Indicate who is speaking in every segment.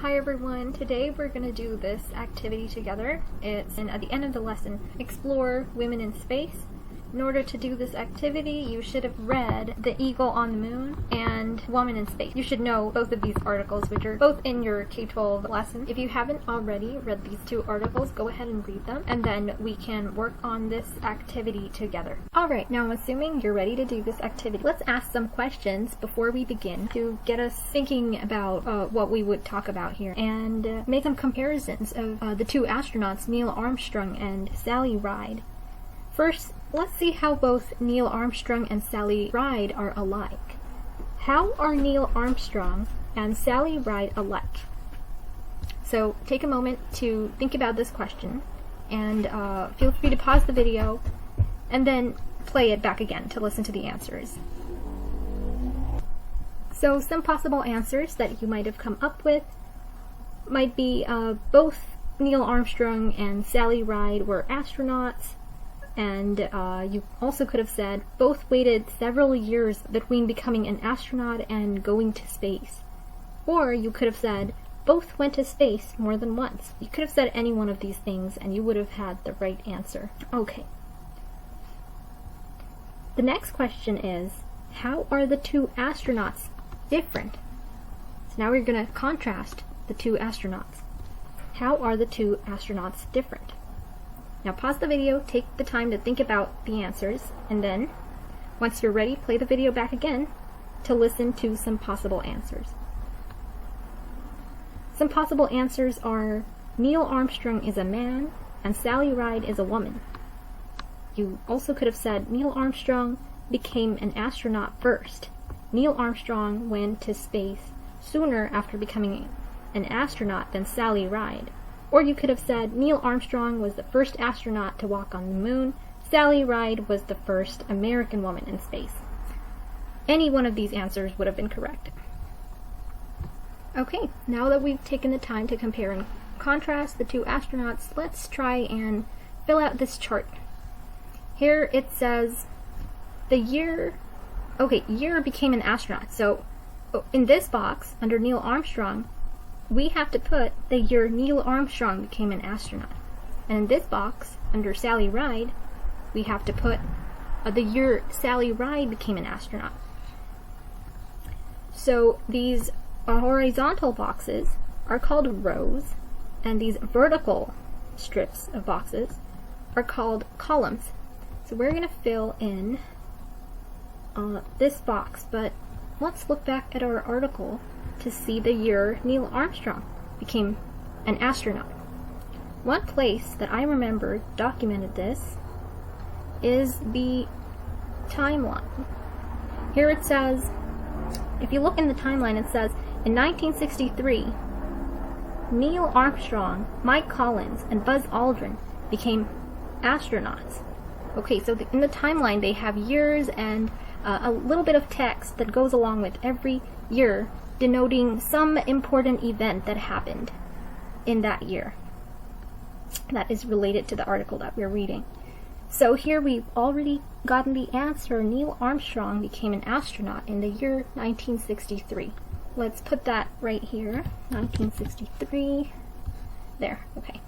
Speaker 1: Hi everyone, today we're going to do this activity together. It's at the end of the lesson, Explore Women in Space. In order to do this activity, you should have read The Eagle on the Moon and Woman in Space. You should know both of these articles, which are both in your K12 lesson. If you haven't already read these two articles, go ahead and read them, and then we can work on this activity together. Alright, now I'm assuming you're ready to do this activity. Let's ask some questions before we begin to get us thinking about what we would talk about here, and make some comparisons of the two astronauts, Neil Armstrong and Sally Ride. First, let's see how both Neil Armstrong and Sally Ride are alike. How are Neil Armstrong and Sally Ride alike? So take a moment to think about this question, and feel free to pause the video and then play it back again to listen to the answers. So some possible answers that you might have come up with might be both Neil Armstrong and Sally Ride were astronauts. And you also could have said both waited several years between becoming an astronaut and going to space. Or you could have said both went to space more than once. You could have said any one of these things and you would have had the right answer. Okay. The next question is, how are the two astronauts different? So now we're going to contrast the two astronauts. How are the two astronauts different? Now pause the video, take the time to think about the answers, and then, once you're ready, play the video back again to listen to some possible answers. Some possible answers are, Neil Armstrong is a man and Sally Ride is a woman. You also could have said Neil Armstrong became an astronaut first. Neil Armstrong went to space sooner after becoming an astronaut than Sally Ride. Or you could have said Neil Armstrong was the first astronaut to walk on the moon, Sally Ride was the first American woman in space. Any one of these answers would have been correct. Okay, now that we've taken the time to compare and contrast the two astronauts, let's try and fill out this chart. Here it says the year became an astronaut. So in this box, under Neil Armstrong, we have to put the year Neil Armstrong became an astronaut. And in this box, under Sally Ride, we have to put the year Sally Ride became an astronaut. So these horizontal boxes are called rows, and these vertical strips of boxes are called columns. So we're going to fill in this box, but let's look back at our article to see the year Neil Armstrong became an astronaut. One place that I remember documented this is the timeline. Here it says, if you look in the timeline, it says, in 1963, Neil Armstrong, Mike Collins, and Buzz Aldrin became astronauts. Okay, so in the timeline they have years and a little bit of text that goes along with every year, denoting some important event that happened in that year that is related to the article that we're reading. So here we've already gotten the answer. Neil Armstrong became an astronaut in the year 1963. Let's put that right here, 1963. There, okay.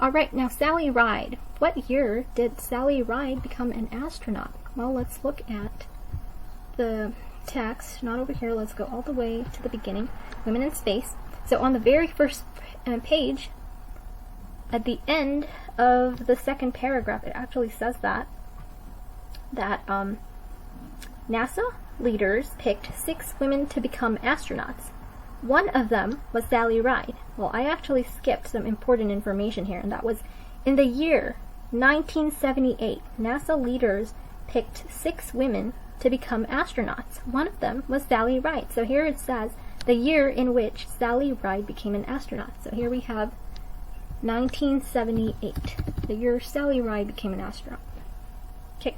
Speaker 1: Alright, now Sally Ride. What year did Sally Ride become an astronaut? Well, let's look at the text, not over here, let's go all the way to the beginning, Women in Space. So on the very first page, at the end of the second paragraph, it actually says that NASA leaders picked 6 women to become astronauts. One of them was Sally Ride. Well, I actually skipped some important information here, and that was in the year 1978, NASA leaders picked 6 women to become astronauts. One of them was Sally Ride. So here it says the year in which Sally Ride became an astronaut. So here we have 1978, the year Sally Ride became an astronaut. Okay,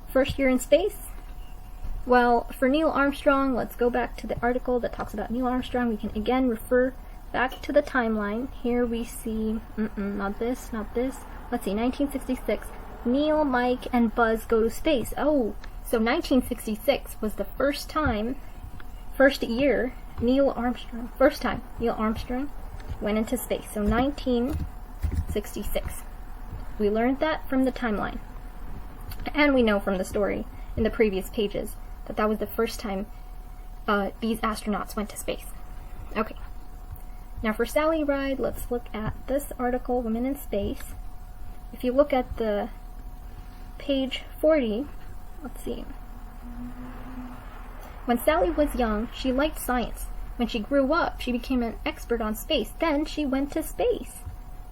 Speaker 1: first year in space. Well, for Neil Armstrong, let's go back to the article that talks about Neil Armstrong. We can again refer back to the timeline. Here we see, not this. Let's see, 1966. Neil, Mike, and Buzz go to space. Oh, so 1966 was the first time first year first time Neil Armstrong went into space. So 1966. We learned that from the timeline. And we know from the story in the previous pages that that was the first time these astronauts went to space. Okay. Now for Sally Ride, let's look at this article, Women in Space. If you look at the page 40, let's see. When Sally was young, she liked science. When she grew up, she became an expert on space. Then she went to space.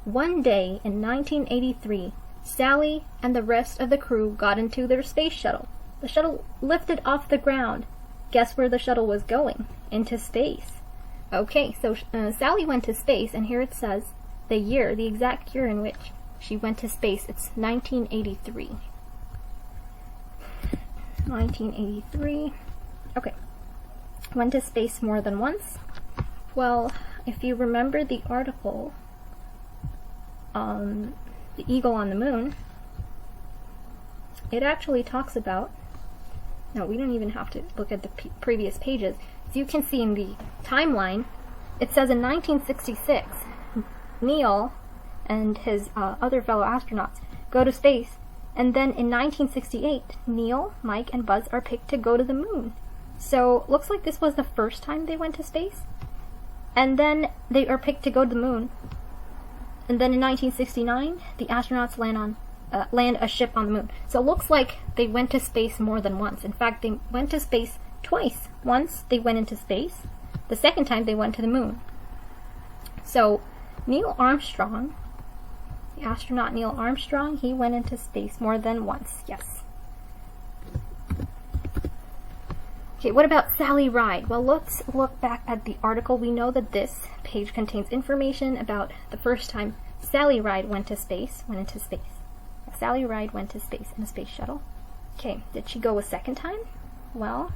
Speaker 1: One day in 1983, Sally and the rest of the crew got into their space shuttle. The shuttle lifted off the ground. Guess where the shuttle was going? Into space. Okay, so Sally went to space, and here it says the year, the exact year in which she went to space. It's 1983. 1983. Okay. Went to space more than once. Well, if you remember the article, The Eagle on the Moon, it actually talks about, no, we don't even have to look at the previous pages. As you can see in the timeline, it says in 1966, Neil and his other fellow astronauts go to space, and then in 1968, Neil, Mike, and Buzz are picked to go to the moon. So, looks like this was the first time they went to space, and then they are picked to go to the moon. And then in 1969, the astronauts land a ship on the moon. So it looks like they went to space more than once. In fact, they went to space twice. Once they went into space. The second time they went to the moon. So Neil Armstrong, the astronaut Neil Armstrong, he went into space more than once. Yes. Okay, what about Sally Ride? Well, let's look back at the article. We know that this page contains information about the first time Sally Ride went into space. Sally Ride went to space in a space shuttle. Okay, did she go a second time? Well,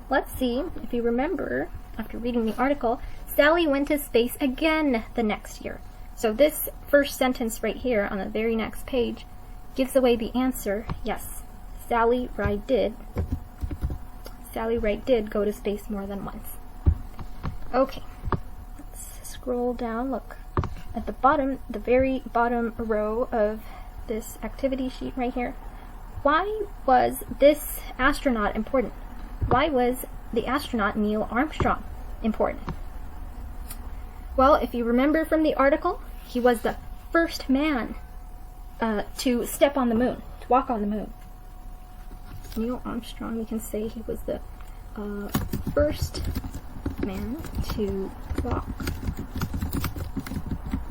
Speaker 1: let's see. If you remember, after reading the article, Sally went to space again the next year. So this first sentence right here on the very next page gives away the answer. Yes, Sally Ride did go to space more than once. Okay, let's scroll down. Look at the bottom, the very bottom row of this activity sheet right here. Why was this astronaut important? Why was the astronaut Neil Armstrong important? Well, if you remember from the article, he was the first man to step on the moon, to walk on the moon. Neil Armstrong, we can say he was the first man to walk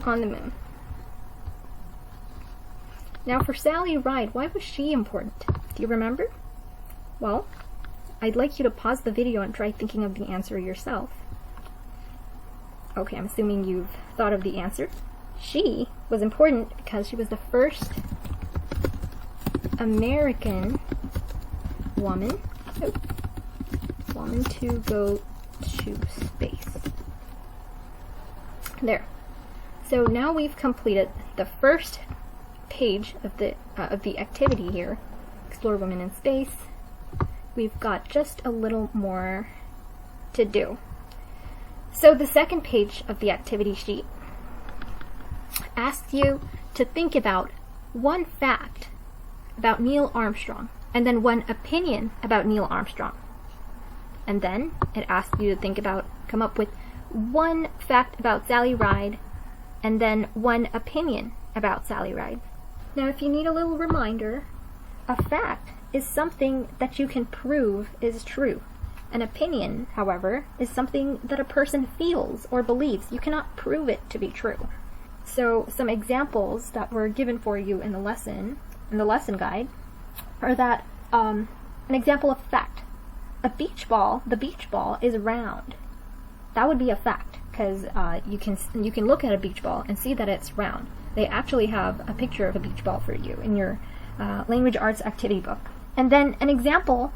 Speaker 1: on the moon. Now for Sally Ride, why was she important? Do you remember? Well, I'd like you to pause the video and try thinking of the answer yourself. Okay, I'm assuming you've thought of the answer. She was important because she was the first American woman to go to space. There. So now we've completed the first page of the activity here. Explore Women in Space. We've got just a little more to do. So the second page of the activity sheet asks you to think about one fact about Neil Armstrong, and then one opinion about Neil Armstrong. And then it asks you to come up with one fact about Sally Ride, and then one opinion about Sally Ride. Now, if you need a little reminder, a fact is something that you can prove is true. An opinion, however, is something that a person feels or believes. You cannot prove it to be true. So some examples that were given for you in the lesson guide, are that an example of fact. The beach ball is round. That would be a fact, because you can look at a beach ball and see that it's round. They actually have a picture of a beach ball for you in your language arts activity book. And then an example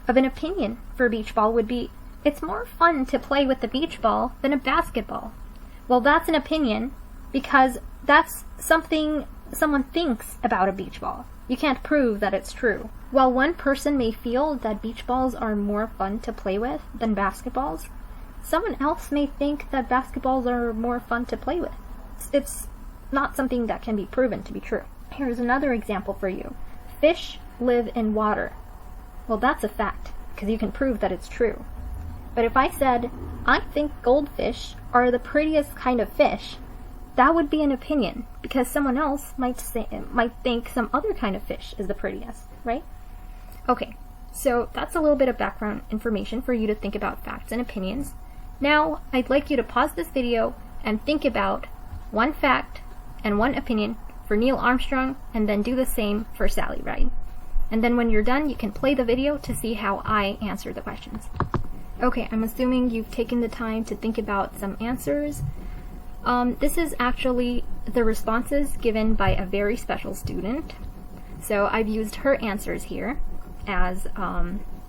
Speaker 1: of an opinion for a beach ball would be, it's more fun to play with the beach ball than a basketball. Well, that's an opinion because that's something someone thinks about a beach ball. You can't prove that it's true. While one person may feel that beach balls are more fun to play with than basketballs, someone else may think that basketballs are more fun to play with. It's not something that can be proven to be true. Here's another example for you. Fish live in water. Well, that's a fact, because you can prove that it's true. But if I said, I think goldfish are the prettiest kind of fish, that would be an opinion, because someone else might think some other kind of fish is the prettiest, right? Okay, so that's a little bit of background information for you to think about facts and opinions. Now, I'd like you to pause this video and think about one fact and one opinion for Neil Armstrong, and then do the same for Sally Ride. And then when you're done, you can play the video to see how I answer the questions. Okay, I'm assuming you've taken the time to think about some answers. This is actually the responses given by a very special student. So I've used her answers here as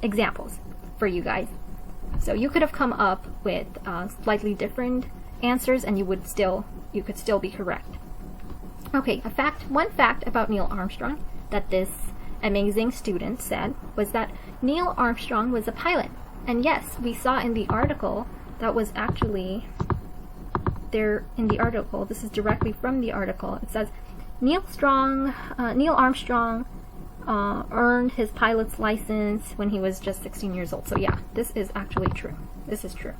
Speaker 1: examples for you guys. So you could have come up with slightly different answers and you could still be correct. Okay, one fact about Neil Armstrong that this amazing student said was that Neil Armstrong was a pilot. And yes, we saw in the article that was actually there in the article. This is directly from the article. It says Neil Armstrong earned his pilot's license when he was just 16 years old. So yeah, this is actually true. This is true.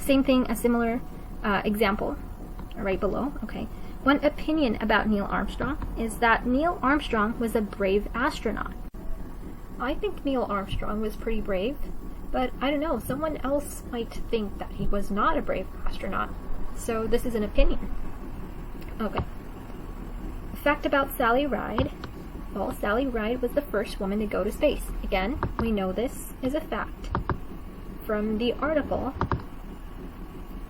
Speaker 1: Same thing, a similar example right below. Okay. One opinion about Neil Armstrong is that Neil Armstrong was a brave astronaut. I think Neil Armstrong was pretty brave, but I don't know, someone else might think that he was not a brave astronaut. So this is an opinion. Okay. Fact about Sally Ride. Well, Sally Ride was the first woman to go to space. Again, we know this is a fact from the article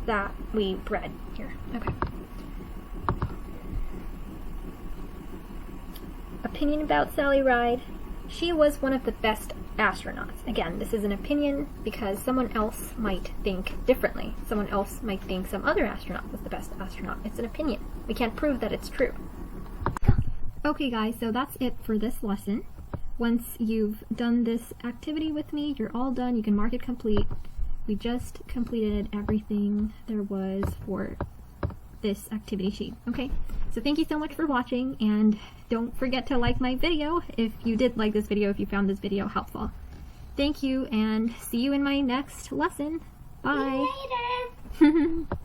Speaker 1: that we read here. Okay. Opinion about Sally Ride. She was one of the best astronauts. Again, this is an opinion because someone else might think differently. Someone else might think some other astronaut was the best astronaut. It's an opinion. We can't prove that it's true. Okay guys, so that's it for this lesson. Once you've done this activity with me, you're all done. You can mark it complete. We just completed everything there was for this activity sheet. Okay, so thank you so much for watching, and don't forget to like my video if you did like this video, if you found this video helpful. Thank you, and see you in my next lesson. Bye! See you later!